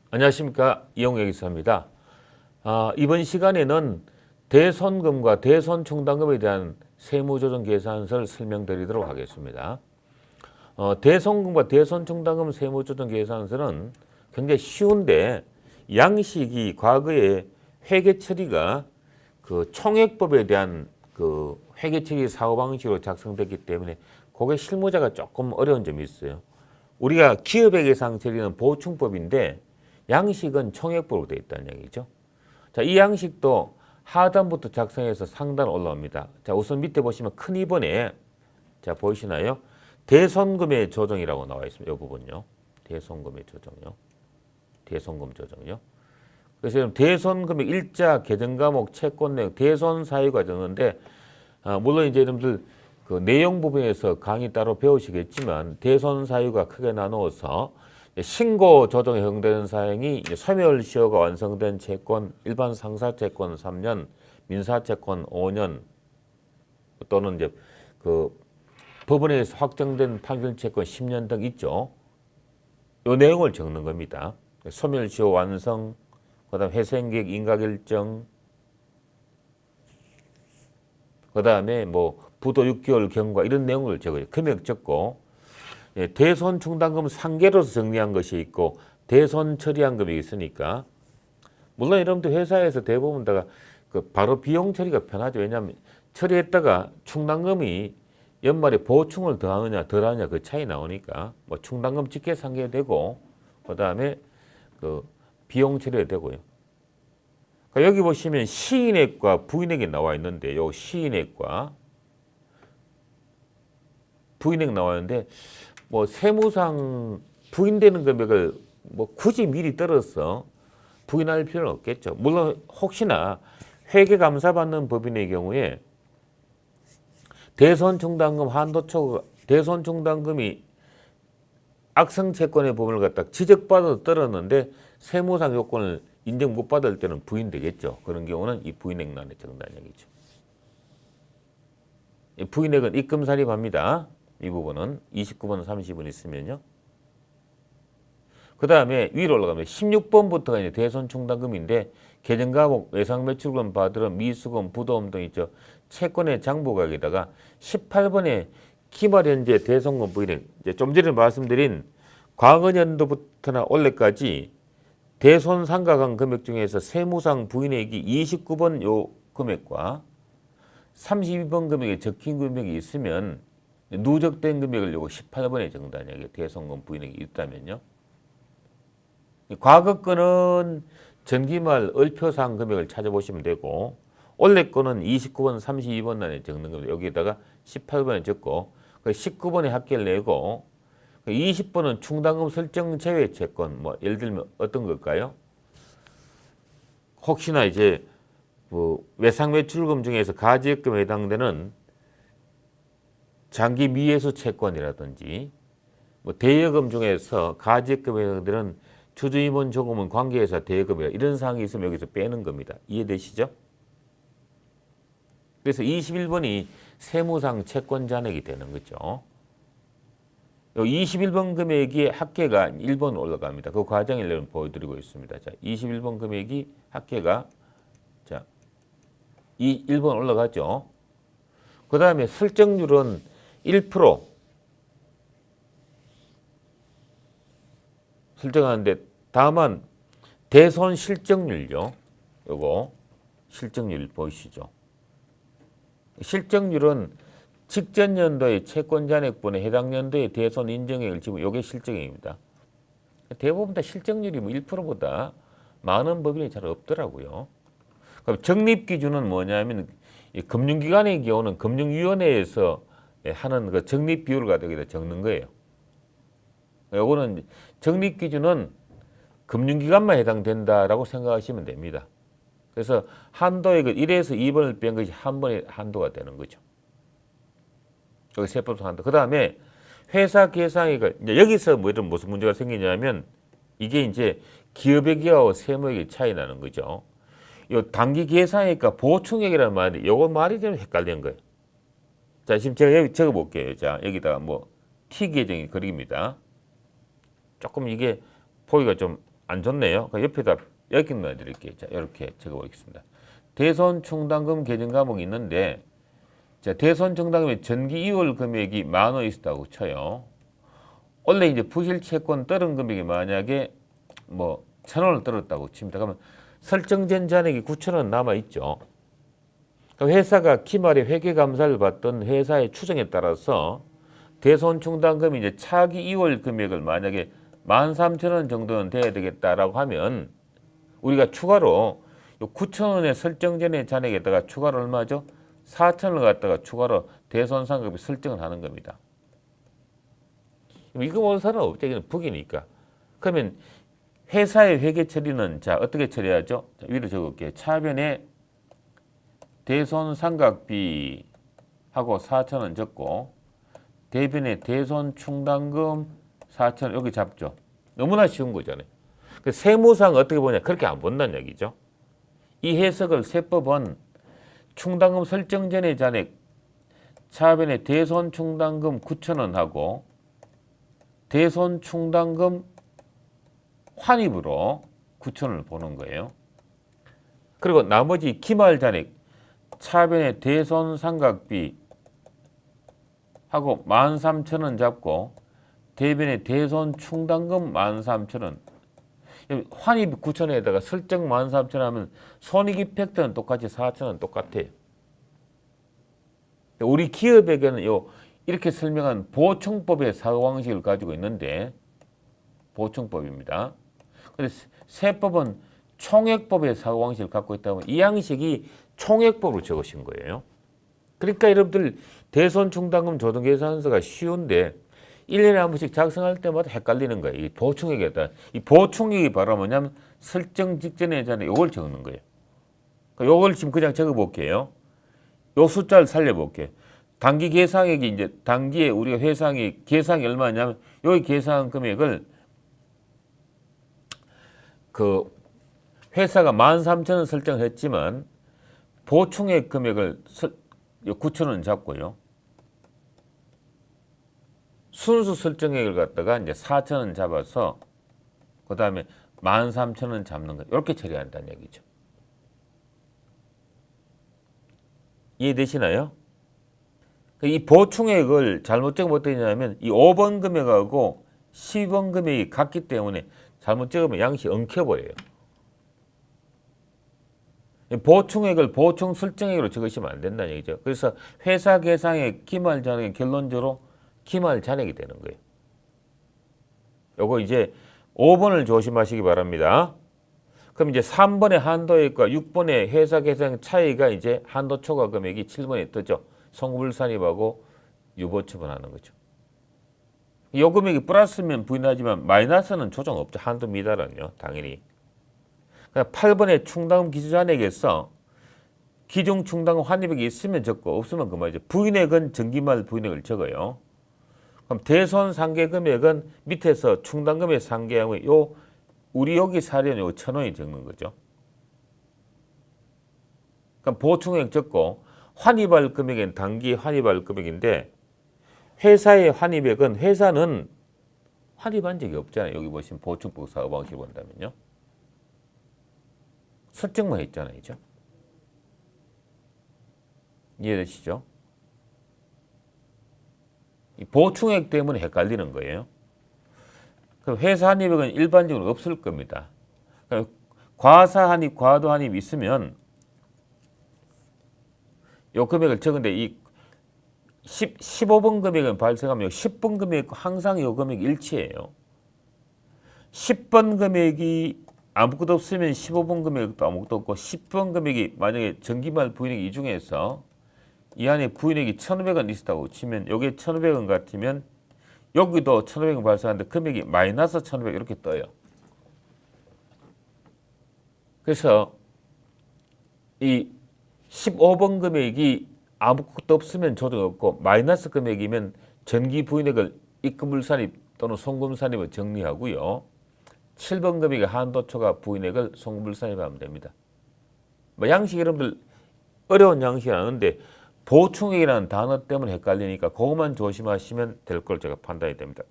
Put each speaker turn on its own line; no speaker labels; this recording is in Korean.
안녕하십니까, 이용혁 기사입니다. 이번 시간에는 대손금과 대손충당금에 대한 세무조정 계산서를 설명드리도록 하겠습니다. 대손금과 대손충당금 세무조정 계산서는 굉장히 쉬운데 양식이 과거에 회계 처리가 그 총액법에 대한 그 회계 처리 사고방식으로 작성됐기 때문에 그게 실무자가 조금 어려운 점이 있어요. 우리가 기업회계상 처리는 보충법인데 양식은 총액법으로 되어 있다는 얘기죠. 자, 이 양식도 하단부터 작성해서 상단 올라옵니다. 자, 우선 밑에 보시면 큰 2번에 자, 보이시나요? 대손금의 조정이라고 나와 있습니다. 이 부분요. 대손금의 조정요. 대손금 조정요. 그래서 대손금의 일자, 계정과목, 채권 내용, 대손 사유가 되는데 물론 이제 여러분들 그 내용 부분에서 강의 따로 배우시겠지만 대손 사유가 크게 나누어서 신고 조정에 허용되는 사항이 소멸시효가 완성된 채권, 일반 상사채권 3년, 민사채권 5년 또는 이제 그 법원에서 확정된 판결채권 10년 등 있죠. 이 내용을 적는 겁니다. 소멸시효 완성, 그다음 회생계획 인가결정, 그다음에 뭐 부도 6개월 경과 이런 내용을 적어요. 금액 적고. 대손 충당금 상계로서 정리한 것이 있고 대손 처리한 금이 있으니까 물론 여러분들 회사에서 대부분 다가 그 바로 비용 처리가 편하죠. 왜냐하면 처리했다가 충당금이 연말에 보충을 더하느냐 덜하느냐 그 차이 나오니까 뭐 충당금 직계 상계되고 그다음에 그 비용 처리가 되고요. 그러니까 여기 보시면 시인액과 부인액이 나와 있는데 요 시인액과 부인액 나와 있는데 뭐 세무상 부인되는 금액을 뭐 굳이 미리 떨어서 부인할 필요는 없겠죠. 물론 혹시나 회계감사 받는 법인의 경우에 대손충당금 한도초 대손충당금이 악성채권의 부분을 갖다 지적받아도 떨었는데 세무상 요건을 인정 못 받을 때는 부인되겠죠. 그런 경우는 이 부인액란에 적는다는 얘기죠. 이 부인액은 입금살입합니다. 이 부분은 29번, 30번 있으면요. 그 다음에 위로 올라가면 16번부터가 이제 대손충당금인데 계정과목, 외상매출금 받으러 미수금, 부도금 등 있죠. 채권의 장부각에다가 18번에 기말현재 대손금 부인액, 이제 좀 전에 말씀드린 과거년도부터나 올해까지 대손상각한 금액 중에서 세무상 부인액이 29번 요 금액과 32번 금액에 적힌 금액이 있으면 누적된 금액을 요거 18번에 적는다는 얘기예요. 대손금 부인액이 있다면요. 과거 거는 전기말 을표상 금액을 찾아보시면 되고 올해 거는 29번, 32번 단에 적는 겁니다. 여기에다가 18번에 적고 19번에 합계를 내고 20번은 충당금 설정 제외 채권 뭐 예를 들면 어떤 걸까요? 혹시나 이제 뭐 외상매출금 중에서 가지입금에 해당되는 장기 미회수 채권이라든지 뭐 대여금 중에서 가지입금에 해당되는 주주임원 조금은 관계회사 대여금이라 이런 사항이 있으면 여기서 빼는 겁니다. 이해되시죠? 그래서 21번이 세무상 채권 잔액이 되는 거죠. 21번 금액이 합계가 1번 올라갑니다. 그 과정을 보여드리고 있습니다. 자, 21번 금액이 합계가 자, 1번 올라가죠. 그 다음에 설정률은 1% 설정하는데 다만 대손 실정률요. 요거 실정률 보이시죠? 실정률은 직전 연도의 채권 잔액분에 해당 연도의 대손 인정액을 지불 요게 실정액입니다. 대부분 다 실정률이 뭐 1%보다 많은 법인이 잘 없더라고요. 그럼 적립 기준은 뭐냐면 이 금융기관의 경우는 금융위원회에서 하는 그 적립 비율을 갖다 여기다 적는 거예요. 요거는 적립 기준은 금융기관만 해당된다라고 생각하시면 됩니다. 그래서 한도액을 1에서 2번을 뺀 것이 한 번의 한도가 되는 거죠. 여기 세법상 한도. 그 다음에 회사 계상액을 여기서 뭐 이런 무슨 문제가 생기냐면 이게 이제 기업의 기하고 세무액이 차이 나는 거죠. 요 단기 계상액과 보충액이라는 말이 요거 말이 좀 헷갈리는 거예요. 자, 지금 제가 여기 적어 볼게요. 자, 여기다가 뭐 T 계정이 그립니다. 조금 이게 보기가 좀 안 좋네요. 옆에다 여기 넣어드릴게요. 자, 이렇게 적어보겠습니다. 대손 충당금 계정 과목이 있는데, 자, 대손 충당금의 전기 이월 금액이 10,000원 있었다고 쳐요. 원래 이제 부실 채권 떨은 금액이 만약에 뭐 1,000원을 떨었다고 칩니다. 그러면 설정된 잔액이 9,000원 남아 있죠. 회사가 기말에 회계 감사를 받던 회사의 추정에 따라서 대손 충당금이 이제 차기 2월 금액을 만약에 13,000원 정도는 돼야 되겠다라고 하면 우리가 추가로 9,000원의 설정전의 잔액에다가 추가로 얼마죠? 4,000원을 갖다가 추가로 대손 상각비 설정을 하는 겁니다. 이거 모르는 사람은 없죠. 이건 북이니까. 그러면 회사의 회계 처리는 자 어떻게 처리하죠? 자, 위로 적을게요. 차변에 대손 상각비 하고 4,000원 적고 대변에 대손 충당금 4,000원 여기 잡죠. 너무나 쉬운 거잖아요. 세무상 어떻게 보냐? 그렇게 안 본다는 얘기죠. 이 해석을 세법은 충당금 설정 전의 잔액 차변에 대손 충당금 9,000원 하고 대손 충당금 환입으로 9,000원을 보는 거예요. 그리고 나머지 기말 잔액 차변에 대손 상각비 하고 13,000원 잡고 대변에 대손 충당금 13,000원 환입 9,000원에다가 설정 13,000원 하면 손익 이펙트는 똑같이 4,000원 똑같아요. 우리 기업에게는 이렇게 설명한 보충법의 사고방식을 가지고 있는데 보충법입니다. 근데 세법은 총액법의 사고방식을 갖고 있다 보면 이 양식이 총액법으로 적으신 거예요. 그러니까 여러분들 대손 충당금 조정계산서가 쉬운데 1년에 한 번씩 작성할 때마다 헷갈리는 거예요. 이 보충액에다. 이 보충액이 바로 뭐냐면 설정 직전에 잔액 이걸 적는 거예요. 이걸 지금 그냥 적어볼게요. 요 숫자를 살려볼게요. 단기 계상액이 이제 단기에 우리가 회상이 계상이 얼마냐면 여기 계상 금액을 그 회사가 13,000원 설정했지만 보충액 금액을 9,000원 잡고요. 순수 설정액을 갖다가 이제 4,000원 잡아서 그 다음에 13,000원 잡는 거 이렇게 처리한다는 얘기죠. 이해되시나요? 이 보충액을 잘못 적으면 어떻게 되냐면 이 5번 금액하고 10번 금액이 같기 때문에 잘못 적으면 양식 엉켜버려요. 보충액을 보충 설정액으로 적으시면 안 된다는 얘기죠. 그래서 회사 계상의 기말 잔액이 결론적으로 기말 잔액이 되는 거예요. 요거 이제 5번을 조심하시기 바랍니다. 그럼 이제 3번의 한도액과 6번의 회사 계상 차이가 이제 한도 초과 금액이 7번에 뜨죠. 송불산입하고 유보처분하는 거죠. 요 금액이 플러스면 부인하지만 마이너스는 조정 없죠. 한도 미달은요. 당연히. 8번의 충당금 기준잔액에서 기존 충당금 환입액이 있으면 적고 없으면 그만이죠. 부인액은 정기말 부인액을 적어요. 그럼 대손 상계 금액은 밑에서 충당금의 상계하고 요 우리 여기 사례는 요 1,000원이 적는 거죠. 그럼 보충액 적고 환입할 금액은 단기 환입할 금액인데 회사의 환입액은 회사는 환입한 적이 없잖아요. 여기 보시면 보충법 사고방식을 본다면요. 설정만 했잖아요. 그죠? 이해되시죠? 이 보충액 때문에 헷갈리는 거예요. 그럼 회사 환입액은 일반적으로 없을 겁니다. 그러니까 과사 환입, 과도 환입 있으면 요 금액을 적은데 이 15번 금액은 발생하면 10번 금액 항상 요 금액 일치해요. 10번 금액이 아무것도 없으면 15번 금액도 아무것도 없고 10번 금액이 만약에 정기말 부인액 이 중에서 이 안에 부인액이 1,500원 있었다고 치면 여기에 1,500원 같으면 여기도 1,500원 발생하는데 금액이 마이너스 1,500 이렇게 떠요. 그래서 이 15번 금액이 아무것도 없으면 조정 없고 마이너스 금액이면 전기 부인액을 입금불산입 또는 송금산입을 정리하고요. 7번 금액의 한도 초과 부인액을 송금불산입하면 됩니다. 뭐 양식 여러분들 어려운 양식이 아닌데 보충액이라는 단어 때문에 헷갈리니까 그것만 조심하시면 될 걸 제가 판단이 됩니다.